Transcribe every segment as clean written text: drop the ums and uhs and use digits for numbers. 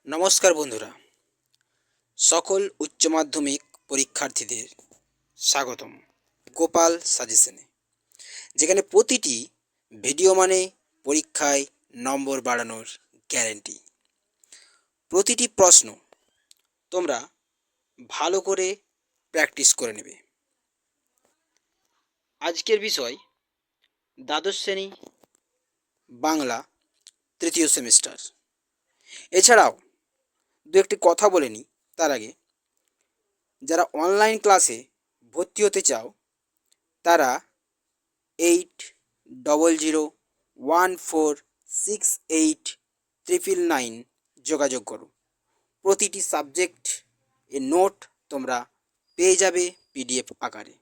নমস্কার বন্ধুরা, সকল উচ্চ মাধ্যমিক পরীক্ষার্থীদের স্বাগতম গোপাল সাজেশনে, যেখানে প্রতিটি ভিডিও মানে পরীক্ষায় নম্বর বাড়ানোর গ্যারেন্টি। প্রতিটি প্রশ্ন তোমরা ভালো করে প্র্যাকটিস করে নেবে। আজকের বিষয় দ্বাদশ শ্রেণী বাংলা তৃতীয় সেমিস্টার। এছাড়াও দু একটি কথা বলে নিই তার আগে, যারা অনলাইন ক্লাসে ভর্তি হতে চাও তারা 8000146899 যোগাযোগ করো। প্রতিটি সাবজেক্ট এর নোট তোমরা পেয়ে যাবে পিডিএফ আকারে।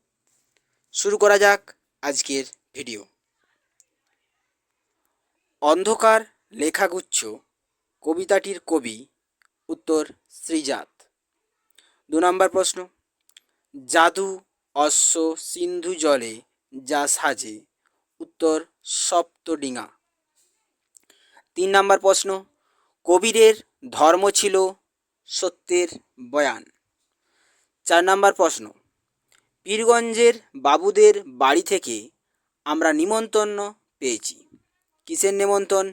শুরু করা যাক আজকের ভিডিও। অন্ধকার লেখাগুচ্ছ কবিতাটির কবি, উত্তর শ্রীজাত। 2 নম্বর প্রশ্ন, জাদু অশ্ব সিন্ধু জলে যা সাজে, উত্তর সপ্তডিঙা। 3 নম্বর প্রশ্ন, কবিরের ধর্ম ছিল সত্যের বয়ান। 4 নম্বর প্রশ্ন, পীরগঞ্জের বাবুদের বাড়ি থেকে আমরা নিমন্ত্রণ পেয়েছি। কিসের নিমন্ত্রণ?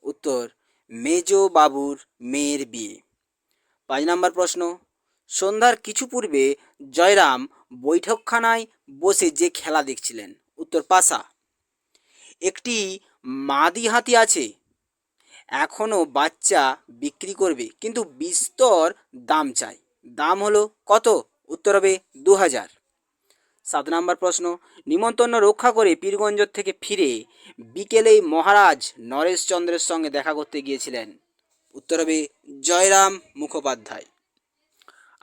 উত্তর মেজ বাবুর মেয়ের বিয়ে। 5 নম্বর প্রশ্ন, সন্ধ্যার কিছু পূর্বে জয়রাম বৈঠকখানায় বসে যে খেলা দেখছিলেন, উত্তর পাশা। একটি মাদি হাতি আছে, এখনও বাচ্চা বিক্রি করবে কিন্তু বিস্তর দাম চাই, দাম হলো কত? উত্তর হবে 2000। 7 নম্বর প্রশ্ন, নিমন্ত্রণ রক্ষা করে পীরগঞ্জ থেকে ফিরে বিকেলেই মহারাজ নরেশচন্দ্রের সঙ্গে দেখা করতে গিয়েছিলেন, উত্তর হবে জয়রাম মুখোপাধ্যায়।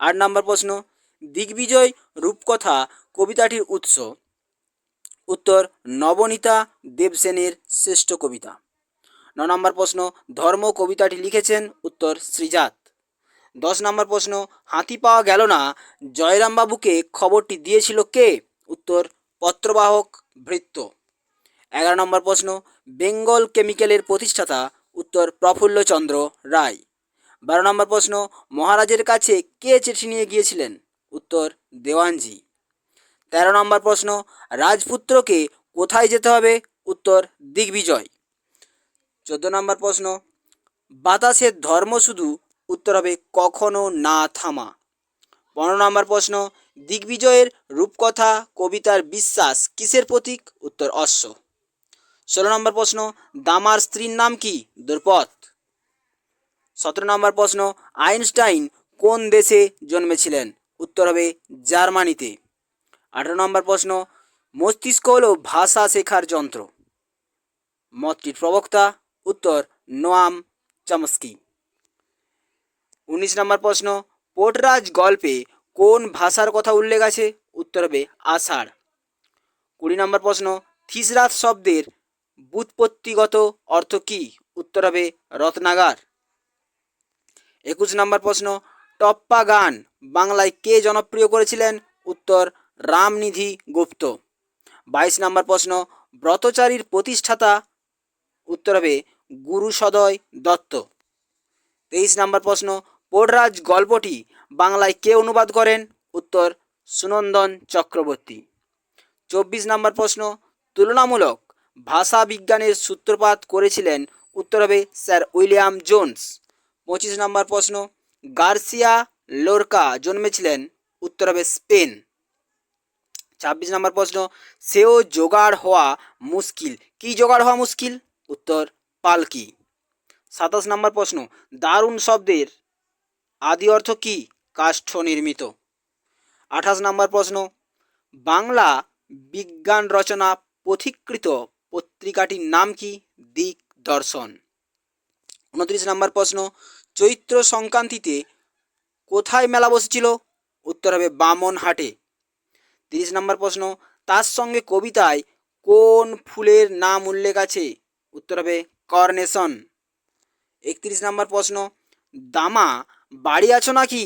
8 নম্বর প্রশ্ন, দিগ্বিজয় রূপকথা কবিতাটির উৎস, উত্তর নবনীতা দেবসেনের শ্রেষ্ঠ কবিতা। 9 নম্বর প্রশ্ন, ধর্ম কবিতাটি লিখেছেন, উত্তর শ্রীজাত। 10 নম্বর প্রশ্ন, হাতি পাওয়া গেল না, জয়রামবাবুকে খবরটি দিয়েছিল কে? উত্তর পত্রবাহক ভৃত্য। 11 নম্বর প্রশ্ন, বেঙ্গল কেমিক্যালের প্রতিষ্ঠাতা, উত্তর প্রফুল্লচন্দ্র রায়। 12 নম্বর প্রশ্ন, মহারাজের কাছে কে চিঠি নিয়ে গিয়েছিলেন? উত্তর দেওয়ানজি। 13 নম্বর প্রশ্ন, রাজপুত্রকে কোথায় যেতে হবে? উত্তর দিগ্বিজয়। 14 নম্বর প্রশ্ন, বাতাসের ধর্ম শুধু, উত্তর হবে কখনো না থামা। 15 নম্বর প্রশ্ন, দিগ্বিজয়ের রূপকথা কবিতার বিশ্বাস কিসের প্রতীক? উত্তর অশ্ব। 16 নম্বর প্রশ্ন, দামার স্ত্রীর নাম কি? দ্রৌপদ। 17 নম্বর প্রশ্ন, আইনস্টাইন কোন দেশে জন্মেছিলেন? উত্তর হবে জার্মানিতে। 18 নম্বর প্রশ্ন, মস্তিষ্ক হলো ভাষা শেখার যন্ত্র, মতটির প্রবক্তা, উত্তর নোয়াম চমস্কি। 19 নম্বর প্রশ্ন, পোর্টরাজ গল্পে কোন ভাষার কথা উল্লেখ আছে? উত্তর হবে আষাঢ়। 20 নম্বর প্রশ্ন, থিসরাস শব্দের ব্যুৎপত্তিগত অর্থ কি? উত্তর হবে রত্নাগার। 21 নম্বর প্রশ্ন, টপ্পা গান বাংলায় কে জনপ্রিয় করেছিলেন? উত্তর রামনিধি গুপ্ত। 22 নম্বর প্রশ্ন, ব্রতচারীর প্রতিষ্ঠাতা, উত্তর হবে গুরু সদয় দত্ত। 23 নম্বর প্রশ্ন, পোর্টরাজ গল্পটি বাংলায় কে অনুবাদ করেন? উত্তর সুনন্দন চক্রবর্তী। 24 নম্বর প্রশ্ন, তুলনামূলক ভাষা বিজ্ঞানের সূত্রপাত করেছিলেন? উত্তর হবে স্যার উইলিয়াম জোন্স। 25 নম্বর প্রশ্ন, গার্সিয়া লোরকা জন্মেছিলেন? উত্তর হবে স্পেন। 26 নম্বর প্রশ্ন, সেও জোগাড় হওয়া মুশকিল, কি জোগাড় হওয়া মুশকিল? উত্তর পালকি। 27 নম্বর প্রশ্ন, দারুণ শব্দের আদি অর্থ কি? কাষ্ঠ নির্মিত। 28 নম্বর প্রশ্ন, বাংলা বিজ্ঞান রচনা পথিকৃত পত্রিকাটির নাম কি? দিকদর্শন। 29 নম্বর প্রশ্ন, চৈত্র সংক্রান্তিতে কোথায় মেলা বসেছিল? উত্তর হবে বামনহাটে। 30 নম্বর প্রশ্ন, তার সঙ্গে কবিতায় কোন ফুলের নাম উল্লেখ আছে? উত্তর হবে কর্নেশন। 31 নম্বর প্রশ্ন, দামা বাড়ি আছো নাকি?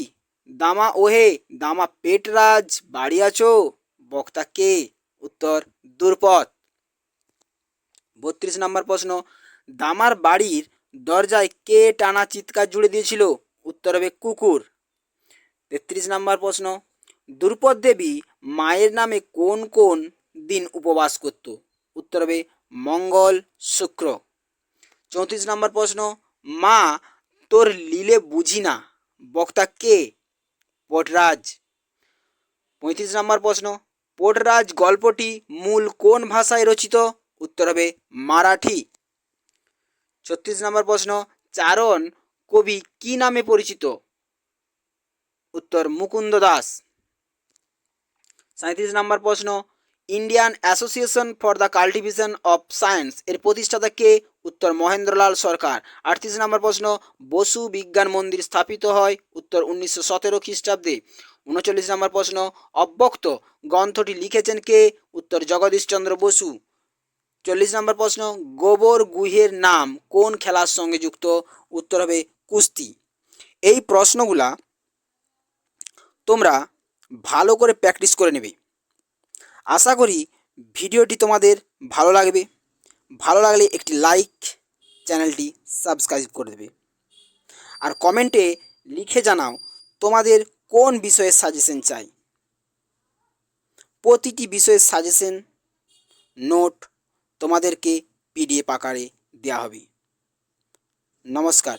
দামা ওহে দামা পেটরাজ বাড়ি আছো, বক্তা কে? উত্তর দ্রুপদ। 32 নম্বর প্রশ্ন, দামার বাড়ির দরজায় কে টানা চিৎকার জুড়ে দিয়েছিল? উত্তর হবে কুকুর। 33 নম্বর প্রশ্ন, দ্রৌপদ দেবী মায়ের নামে কোন কোন দিন উপবাস করত? উত্তর হবে মঙ্গল, শুক্র। 34 নম্বর প্রশ্ন, মা তোর লীলে বুঝি না বক্তা কে? পোর্টরাজ। 35 নম্বর প্রশ্ন, পোর্টরাজ গল্পটি মূল কোন ভাষায় রচিত? উত্তর হবে মারাঠি। 36 নম্বর প্রশ্ন, চারণ কবি কি নামে পরিচিত? উত্তর মুকুন্দ দাস। 37 নম্বর প্রশ্ন, Indian association for the cultivation of science এর প্রতিষ্ঠাতা কে? উত্তর মহেন্দ্রলাল সরকার। 38 নম্বর প্রশ্ন, বসু বিজ্ঞান মন্দির স্থাপিত হয়? উত্তর 1917 খ্রিস্টাব্দে। 39 নম্বর প্রশ্ন, অব্যক্ত গ্রন্থটি লিখেছেন কে? উত্তর জগদীশচন্দ্র বসু। 40 নম্বর প্রশ্ন, গোবর গুহের নাম কোন খেলার সঙ্গে যুক্ত? উত্তর হবে কুস্তি। এই প্রশ্নগুলা তোমরা ভালো করে প্র্যাকটিস করে নেবে। আশা করি ভিডিওটি তোমাদের ভালো লাগবে। ভালো লাগলে একটি লাইক, চ্যানেলটি সাবস্ক্রাইব করে দেবে। আর কমেন্টে লিখে জানাও তোমাদের কোন বিষয়ের সাজেশন চাই। প্রতিটি বিষয়ের সাজেশন নোট তোমাদেরকে পিডিএফ আকারে দেওয়া হবে। নমস্কার।